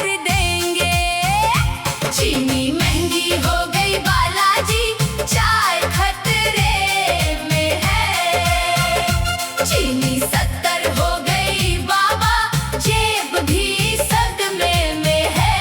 कर देंगे। चीनी महंगी हो गई बालाजी, चाय खतरे में है। चीनी 70 हो गई बाबा, जेब भी सदमे में है।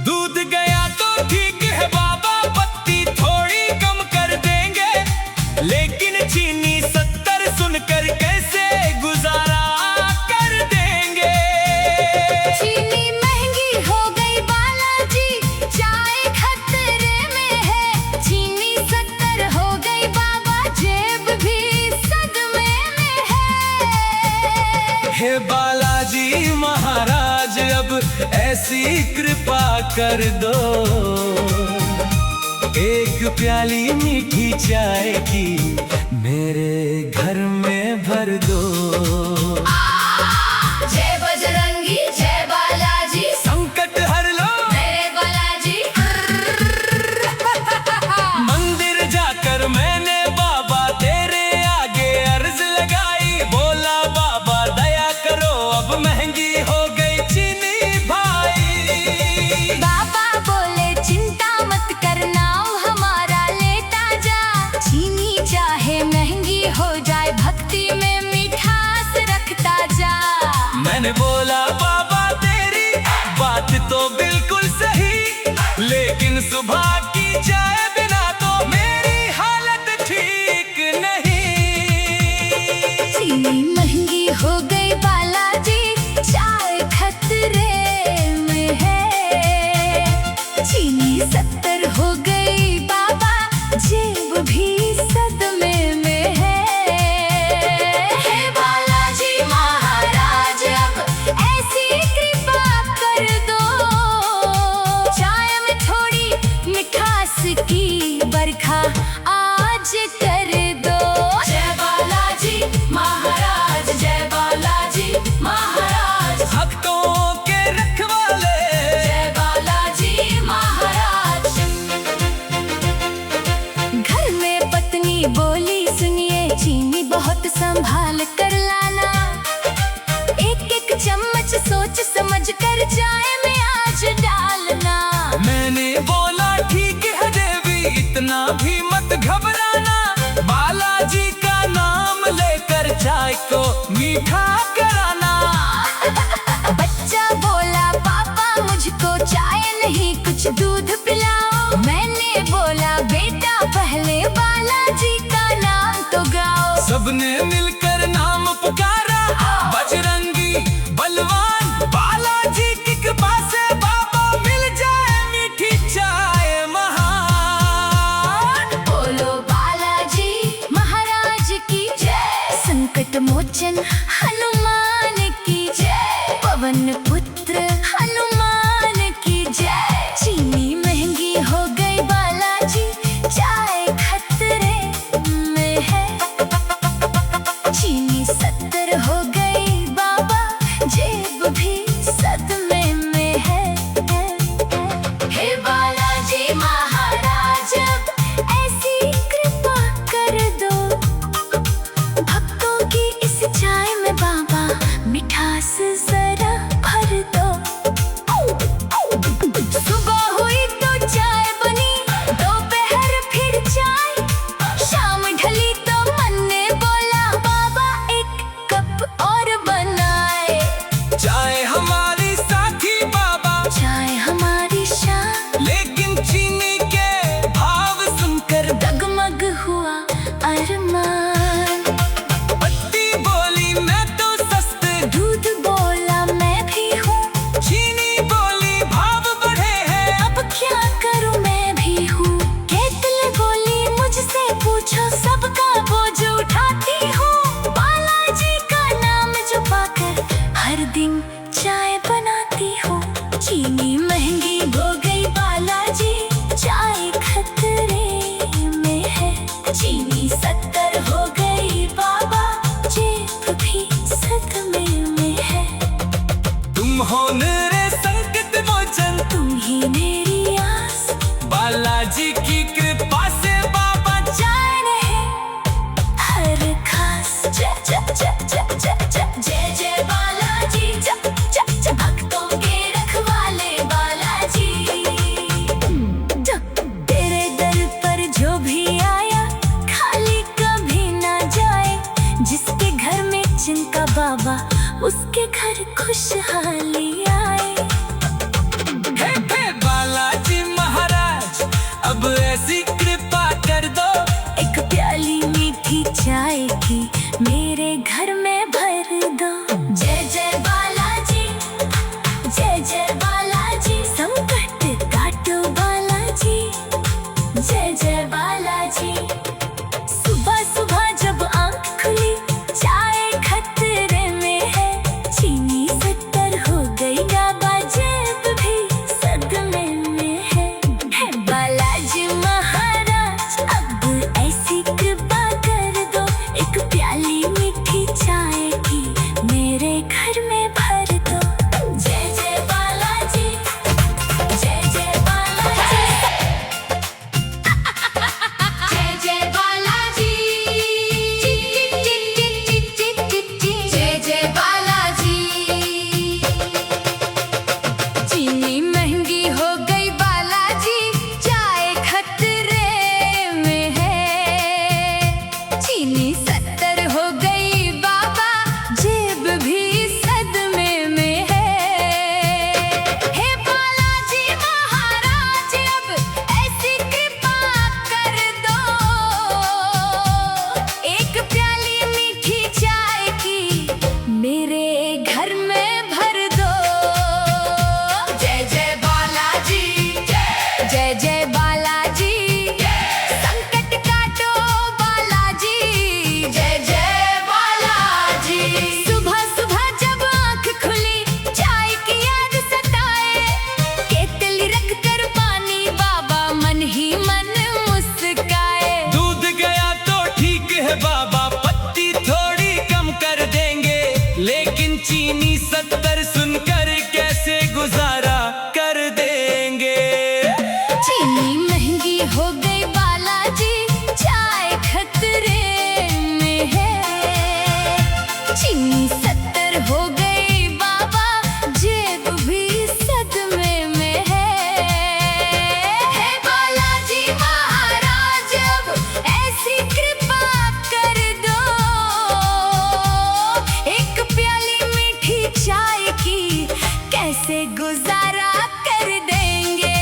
दूध गया तो ठीक है बाबा, पत्ती थोड़ी कम कर देंगे, लेकिन चीनी 70 सुनकर कैसे गुजारा कर देंगे। चीनी महंगी हो गई बालाजी, चाय खतरे में है। चीनी 70 हो गई बाबा, जेब भी सदमे में है। हे बालाजी महाराज अब ऐसी कृपा कर दो, एक प्याली मीठी चाय की मेरे घर में भर दो। जय बजरंगी जय बालाजी, संकट हर लो मेरे बालाजी। मंदिर जाकर मैंने बाबा तेरे आगे अर्ज लगाई, बोला बाबा दया करो अब महंगी हो गई चीनी भाई। बाबा बोले चिंता मत करना, हमारा लेता जा। चीनी चाहे महंगी हो जाए, भक्ति में मिठास रखता जा। मैंने बोला बाबा तेरी बात तो बिल्कुल सही, लेकिन सुबह की चाय बिना तो मेरी हालत ठीक नहीं। चीनी महंगी हो गई बालाजी, चाय खतरे में है। चीनी 70 हो गई बाबा, जेब भी सदमे में है। हे बालाजी महाराज अब ऐसी कृपा कर दो, चाय में थोड़ी मिठास की बरखा आज कर दो। जय बालाजी महाराज, जय बालाजी महाराज। भक्तों के रखवाले जय बालाजी महाराज। घर में पत्नी बोली सुनिए, चीनी बहुत संभाल कर लाना। एक एक चम्मच सोच समझ कर चाय में आज डालना। मैंने बोला ठीक है देवी, इतना भी मत घबराना, बालाजी का नाम लेकर चाय को मीठा कराना। बच्चा बोला पापा मुझको चाय नहीं कुछ दूध पिलाओ। मैंने बोला बेटा पहले बालाजी का नाम तो गाओ। सबने मिलकर नाम पुकारा, बजरंगी बलवान बालाजी की कृपा से बाबा मिल जाए मीठी चाय महान। बोलो बालाजी महाराज की जय, संकट मोचन हनुमान की जय, पवन पुत्र हनुमान की जय। चीनी महंगी हो गई बालाजी, चाय खतरे में है। बालाजी की कृपा से बाबा जान है हर खास। जय जय जय जय जय जय जय जय बालाजी, जय जय जय भक्तों के रखवाले बालाजी। तेरे दर पर जो भी आया खाली कभी ना जाए, जिसके घर में चिंता बाबा उसके घर खुशहाली आए। हे बालाजी महाराज अब ऐसी कृपा कर दो, एक प्याली मीठी चाय की मेरे घर में भर दो। जय जय बालाजी, जय जय बालाजी, संकट काटो बालाजी, जय जय बालाजी। सुबह सुबह जब आँख खुली चाय खतरे में है, चीनी 70 हो गई बाबा जेब भी सदमे में है। हे बालाजी महाराज अब ऐसी कृपा कर दो, एक प्याली मीठी चाय की मेरे घर में भर दो। जय जय बालाजी, जय जय बालाजी, जय जय बालाजी, जय जय बालाजी। चीनी महंगी हो गई बालाजी, चाय खतरे में है। चीनी 70 हो गई बाबा, जेब भी सदमे में है। हे बालाजी महाराज अब ऐसी कृपा कर दो, एक प्याली मीठी चाय की मेरे घर में भर दो। जय जय बालाजी, जय जय बालाजी, संकट काटो बालाजी, जय जय बालाजी। सुबह सुबह जब आँख खुली चाय की याद सताए, केतली रख कर पानी बाबा मन ही मन मुस्काए। दूध गया तो ठीक है बाबा, पत्ती थोड़ी कम कर देंगे, लेकिन चीनी 70 सुनकर कैसे गुजारा कर देंगे। चीनी महंगी हो गई बालाजी, चाय खतरे में है। चीनी 70 हो गई बाबा, जेब भी सदमे में है। हे बालाजी महाराज अब ऐसी कृपा कर दो, एक प्याली मीठी चाय की कैसे गुजारा कर देंगे।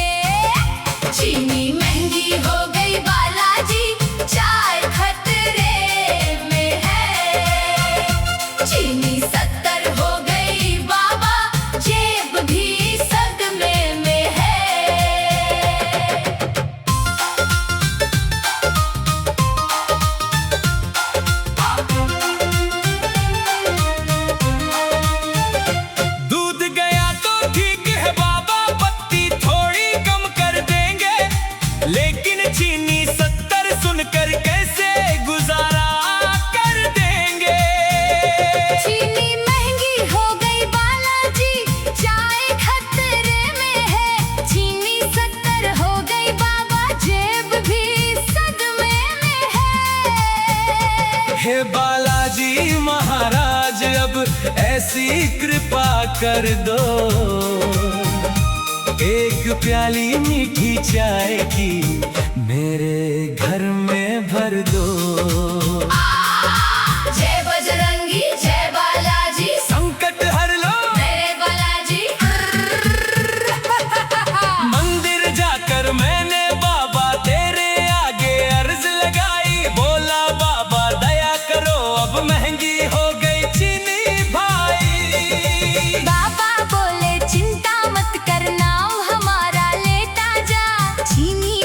चीनी महंगी हो गई बालाजी, चाय खतरे में है। चीनी 70 हो गई बाबा, जेब भी सदमे में है। दूध गया तो ठीक है बाबा, पत्ती थोड़ी कम कर देंगे, लेकिन चीनी 70 सुनकर कैसे गुजारा कर देंगे। चीनी महंगी हो गई बालाजी, चाय खतरे में है। चीनी 70 हो गई बाबा, जेब भी सदमे में है। हे बालाजी महाराज अब ऐसी कृपा कर दो, एक प्याली मीठी चाय की मेरे घर में भर दो। जय बजरंगी, जय बालाजी, संकट हर लो मेरे बालाजी। मंदिर जाकर मैंने बाबा तेरे आगे अर्ज लगाई, बोला बाबा दया करो अब महंगी हो गई चीनी भाई। बाबा बोले चिंता मत करना हमारा लेता जा, चीनी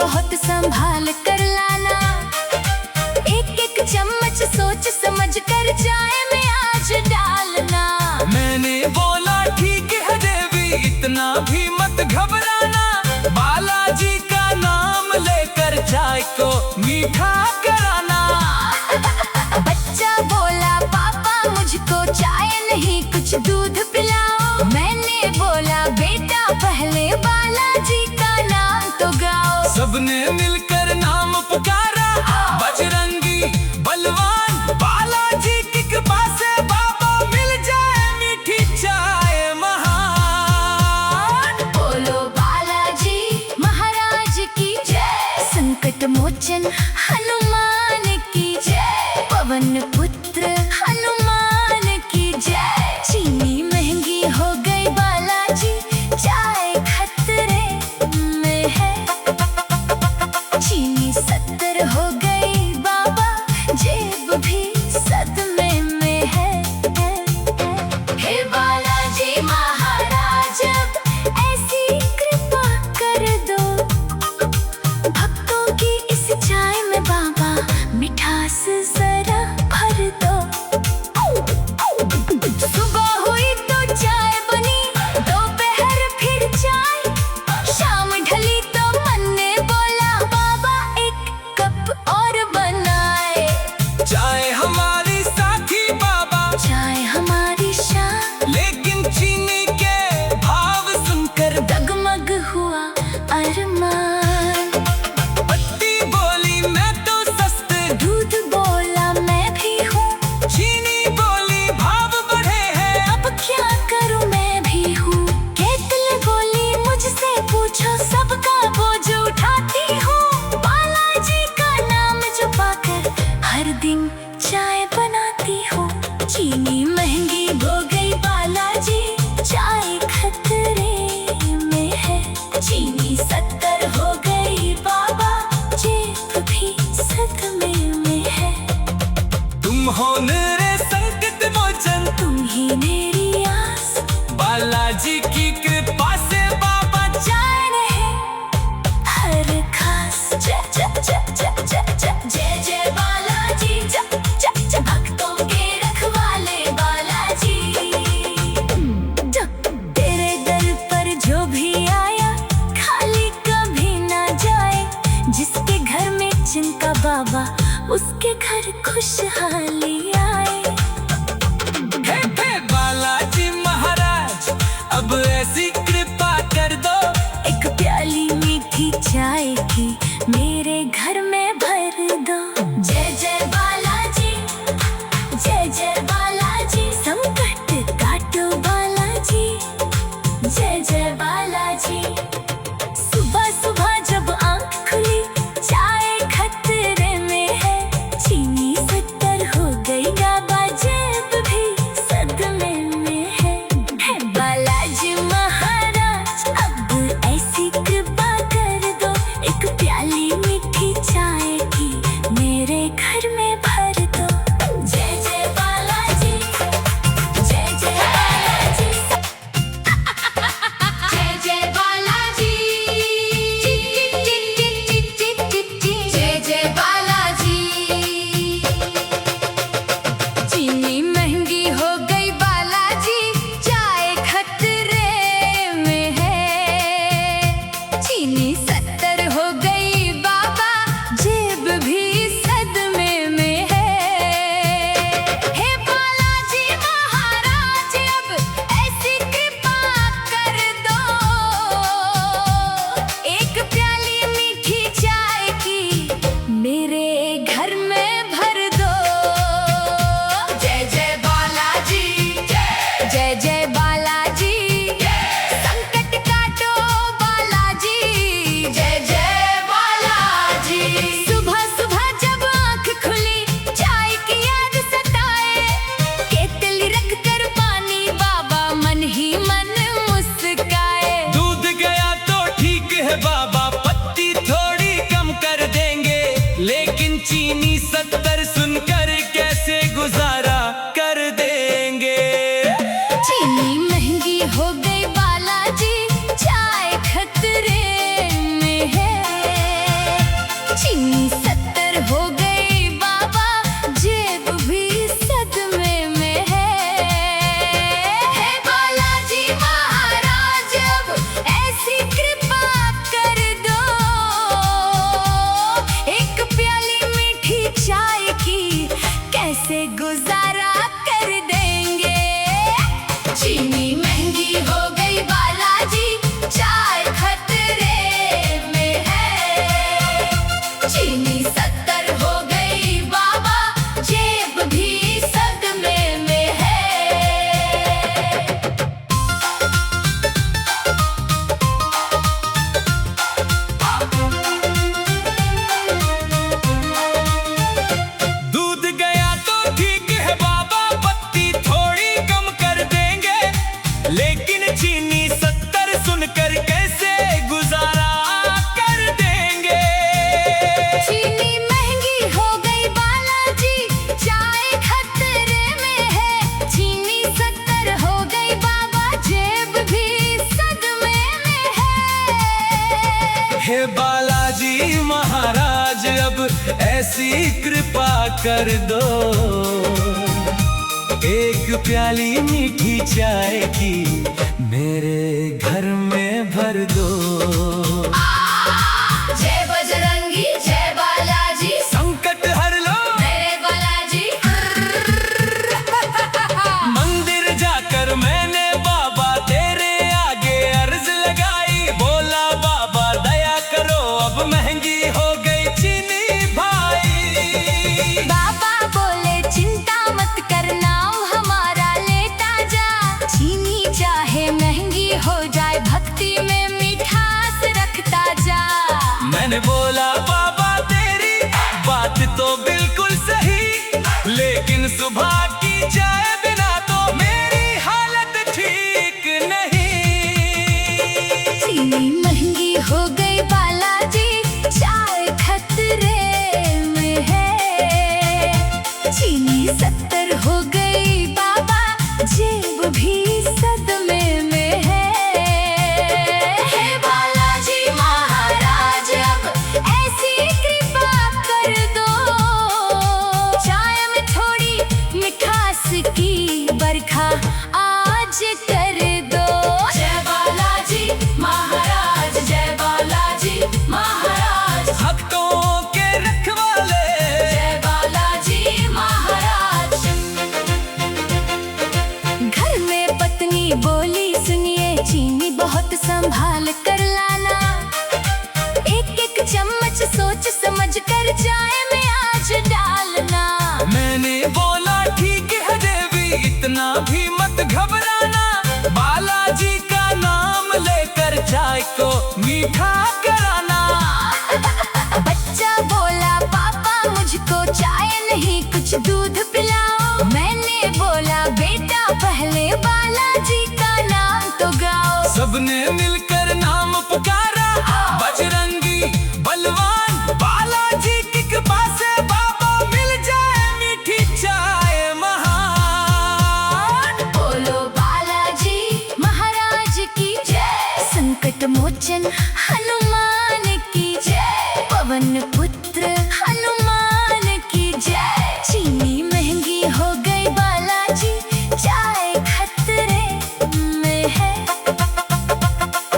बहुत संभाल कर लाना, एक एक चम्मच सोच समझ कर चाय में आज डालना। मैंने बोला ठीक है देवी, इतना भी मत घबराना, बालाजी का नाम लेकर चाय को मीठा कराना। बच्चा बोला पापा मुझको चाय नहीं कुछ दूध पिलाओ। मैंने बोला बेटा पहले बालाजी का नाम तो गाओ। सबने मिलकर नाम पुकारा, बजरंगी बलवान बालाजी की कृपा से बाबा मिल जाए मीठी चाय महान। बोलो बालाजी महाराज की जय, संकट मोचन हनुमान की जय, पवन पुत्र हनुमान की जय। चीनी महंगी हो गई बालाजी, चाय खतरे में है। चीनी 70 हो गई बाबा, जेब भी सदमे में है। हे बालाजी महाराज ऐसी कृपा कर दो, भक्तों की इस चाय में बाबा मिठास जरा भर दो। सुबह हुई तो चाय बनी, दोपहर फिर चाय, शाम ढली तो मन ने बोला बाबा एक कप और बनाए। चाय हमारी साथी बाबा, चाय हमारी शान, लेकिन चीनी के भाव सुनकर डगमग हुआ अरमान। पत्ती बोली मैं तो सस्ते, दूध बोला मैं भी हूँ, चीनी बोली भाव बढ़े हैं। अब क्या करूँ मैं भी हूँ। केतली बोली मुझसे पूछो, सबका बोझ उठाती हूँ। बालाजी का नाम जपाकर हर दिन चाय बनाती हूँ। चीनी महंगी हो गई बालाजी, चाय खतरे में है। चीनी 70 हो गई बाबा, जेब भी सदमे में है। तुम हो मेरे संकट मोचन, तुम ही मेरी आस, बालाजी की कृपा से बाबा चाय रहे हर खास। जय जय जय जय जय जय जय जय बालाजी, जय जय जय भक्तों के रखवाले बालाजी। तेरे दर पर जो भी आया खाली कभी ना जाए, जिसके घर में चिंता बाबा उसके घर खुशहाली आए। हे बालाजी महाराज, अब ऐसी कृपा कर दो, एक प्याली मीठी चाय की मेरे घर में भर दो। जय जय बालाजी, जय जय बालाजी, संकट काटो बालाजी, जय जय बालाजी। सुबह सुबह जब आंख खुली, चाय खतरे में है। चीनी 70 हो गई बाबा, जेब भी सदमे में है। हे बालाजी महाराज अब ऐसी कृपा कर दो, एक प्याली मीठी चाय की मेरे घर में भर दो। जय जय बालाजी, जय जय बालाजी, जय जय बालाजी, जय जय बालाजी। चीनी महंगी हो गई बालाजी, चाय खतरे में है। चीनी 70 हो गई बाबा, जेब भी सदमे में है। हे बालाजी महाराज अब ऐसी कृपा कर दो, एक प्याली मीठी चाय की मेरे घर में भर दो। जय जय बालाजी, जय जय बालाजी, संकट काटो बालाजी, हे बालाजी महाराज अब ऐसी कृपा कर दो, एक प्याली मीठी चाय की मेरे घर में भर दो। जय बजरंगी जय बालाजी, संकट हर लो मेरे बालाजी। मंदिर जाकर मैंने बाबा तेरे आगे अर्ज लगाई, बोला बाबा दया करो अब महंगी हो गई चीनी भाई। बाबा बोले चिंता मत करना हमारा लेता जा, चीनी चाहे महंगी हो जाए भक्ति में मिठास रखता जा। मैंने बोला बाबा तेरी बात तो बिल्कुल सही, लेकिन सुबह की चाय बिना तो मेरी हालत ठीक नहीं। चीनी महंगी हो गई बालाजी, चाय खतरे में है। चीनी 70 हो गई बाबा, जेब भी सदमे में है। हे बालाजी महाराज अब ऐसी कृपा कर दो, चाय में थोड़ी मिठास की बरखा आज कर दो। जय बालाजी महाराज, जय बालाजी महाराज, भक्तों के रखवाले जय बालाजी महाराज। घर में पत्नी बोली सुनिए चीनी बहुत संभाल कर लाना, एक एक चम्मच सोच समझ कर चाय में आज डालना। मैंने बोला ठीक है देवी इतना भी मत घबराना, बालाजी का नाम लेकर चाय को मीठा कराना। बच्चा बोला पापा मुझको चाय नहीं कुछ दूध पिलाओ, मैंने बोला बेटा पहले बालाजी का नाम तो गाओ। सबने मिलकर नाम पुकारा, बजरंगी बलवान बालाजी की कृपा से बाबा मिल जाए मीठी चाय महान। बोलो बालाजी महाराज की जय, संकट मोचन हनुमान की जय, पवन पुत्र हनुमान की जय। चीनी महंगी हो गई बालाजी, चाय खतरे में है।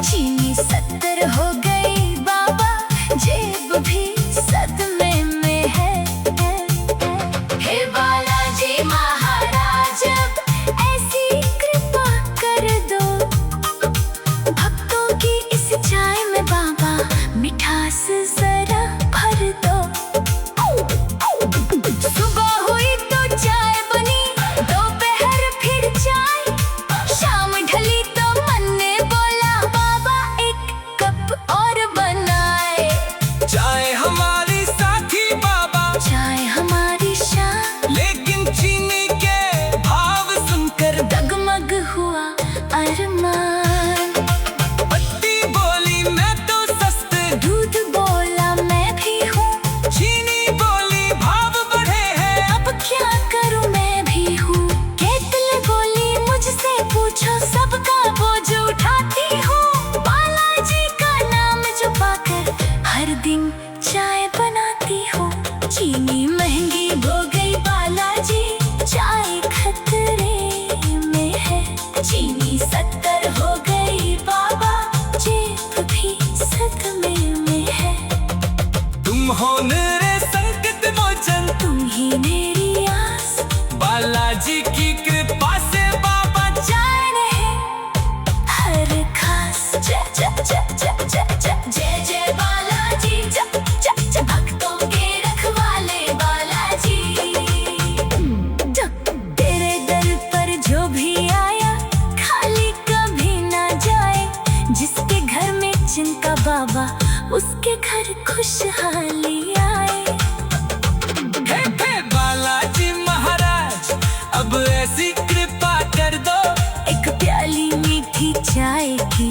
चीनी 70 हो गई बाबा, जेब भी सदमे में है। हे बालाजी महाराज अब ऐसी कृपा कर दो, भक्तों की इस चाय में बाबा मिठास जरा भर दो। सुबह हुई तो चाय बनी, दोपहर फिर चाय, शाम ढली तो मन ने बोला बाबा एक कप और बनाए। चाय हमारी साथी बाबा, चाय हमारी शान, लेकिन चीनी के भाव सुनकर डगमग हुआ अरमान। पत्ती बोली मैं तो सस्ते, दूध बोला मैं भी हूँ, चीनी बोली भाव बढ़े हैं अब क्या करूँ मैं भी हूँ। केतली बोली मुझसे पूछो सबका बोझ उठाती हूँ, बालाजी का नाम जपाकर हर दिन चाय बनाती हूँ। चीनी महंगी हो गई बालाजी, चाय खतरे में है। चीनी 70 हो गई बाबा, जेब भी सदमे में है। तुम हो मेरे संकट मोचन, तुम ही मेरी आस, बालाजी की कृपा से बाबा चाय रहे हर खास। जय जय जय जय जय जय जय जय बालाजी, जय जय जय भक्तों के रखवाले बालाजी। जब तेरे दर पर जो भी आया खाली कभी ना जाए, जिसके घर में चिंता बाबा उसके घर खुशहाली आए। हे बालाजी महाराज अब ऐसी कृपा कर दो, एक प्याली मीठी चाय की